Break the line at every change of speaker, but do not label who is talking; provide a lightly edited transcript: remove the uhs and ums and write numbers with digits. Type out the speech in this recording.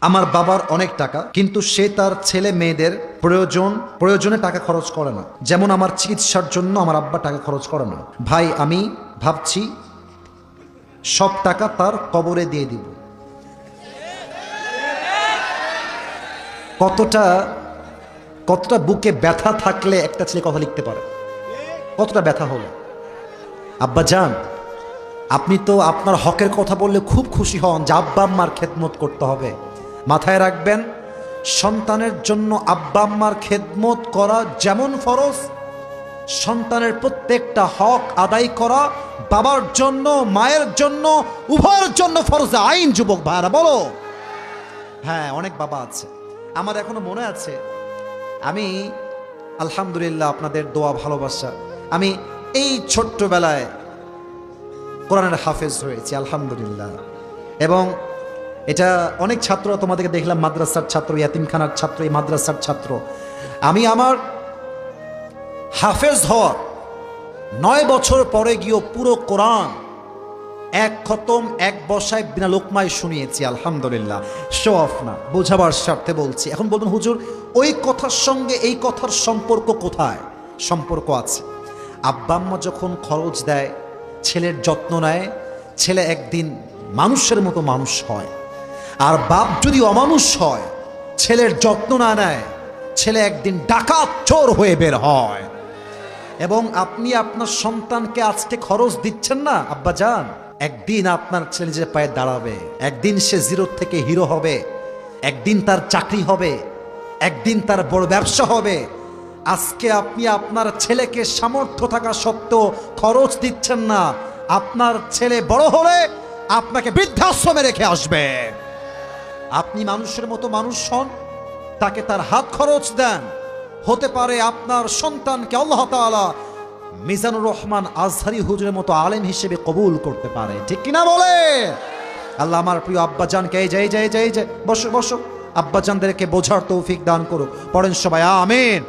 আমার বাবার অনেক টাকা, কিন্তু সে তার ছেলে মেয়েদের প্রয়োজনে টাকা খরচ করে না। যেমন আমার চিকিৎসার জন্য আমার আব্বা টাকা খরচ করে না। ভাই, আমি ভাবছি সব টাকা তার কবরে দিয়ে দিব। কতটা বুকে ব্যথা থাকলে একটা ছেলে কথা লিখতে পারে? কতটা ব্যথা হলো? আব্বা জান, আপনি তো আপনার হকের কথা বললে খুব খুশি হন যে আব্বা আম্মার খেদমত করতে হবে। মাথায় রাখবেন, সন্তানের জন্য আব্বা আম্মার খেদমত করা যেমন ফরজ, সন্তানের প্রত্যেকটা হক আদায় করা বাবার জন্য মায়ের জন্য উভয়ের জন্য ফরজ আইন। যুবক ভাইরা বলো। হ্যাঁ, অনেক বাবা আছে। আমার এখনো মনে আছে, আমি আলহামদুলিল্লাহ আপনাদের দোয়া ভালোবাসা, আমি এই ছোট্টবেলায় কোরআনের হাফেজ হয়েছি আলহামদুলিল্লাহ। এবং এটা অনেক ছাত্র তোমাদেরকে দেখলাম, মাদ্রাসার ছাত্র, ইয়াতিমখানার ছাত্র, এই মাদ্রাসার ছাত্র। আমি আমার হাফেজ হওয়ার 9 বছর পরে গিয়েও পুরো কোরআন এক খতম এক বসায় বিনা লোকমায় শুনিয়েছি আলহামদুলিল্লাহ। শো অফ না, বোঝাবার স্বার্থে বলছি। এখন বলবেন হুজুর, ওই কথার সঙ্গে এই কথার সম্পর্ক কোথায়? সম্পর্ক আছে। আব্বা আম্মা যখন খরচ দেয়, ছেলের যত্ন নেয়, ছেলে একদিন মানুষের মতো মানুষ হয়। আর বাপ যদি অমানুষ হয়, ছেলের যত্ন না নেয়, ছেলে একদিন ডাকাত চোর হয়ে বের হয়। এবং আপনি আপনার সন্তানকে আজকে খরচ দিচ্ছেন না আব্বা জান, একদিন আপনার ছেলে নিজের পায়ে দাঁড়াবে, একদিন সে জিরো থেকে হিরো হবে, একদিন তার চাকরি হবে, একদিন তার বড় ব্যবসা হবে। আজকে আপনি আপনার ছেলেকে সামর্থ্য থাকা সত্ত্বেও খরচ দিচ্ছেন না। আপনার ছেলে বড় হলে আপনাকে বৃদ্ধাশ্রমে রেখে আসবে। আপনি মানুষের মতো মানুষ হন, তাকে তার হাত খরচ দেন। হতে পারে আপনার সন্তানকে আল্লাহ তাআলা মিজানুর রহমান আজহারি হুজুরের মতো আলেম হিসেবে কবুল করতে পারে, ঠিক কিনা বলে? আল্লাহ আমার প্রিয় আব্বাজানকে এই যে বসো আব্বাজানদেরকে বোঝার তৌফিক দান করুক। পড়েন সবাই আমিন।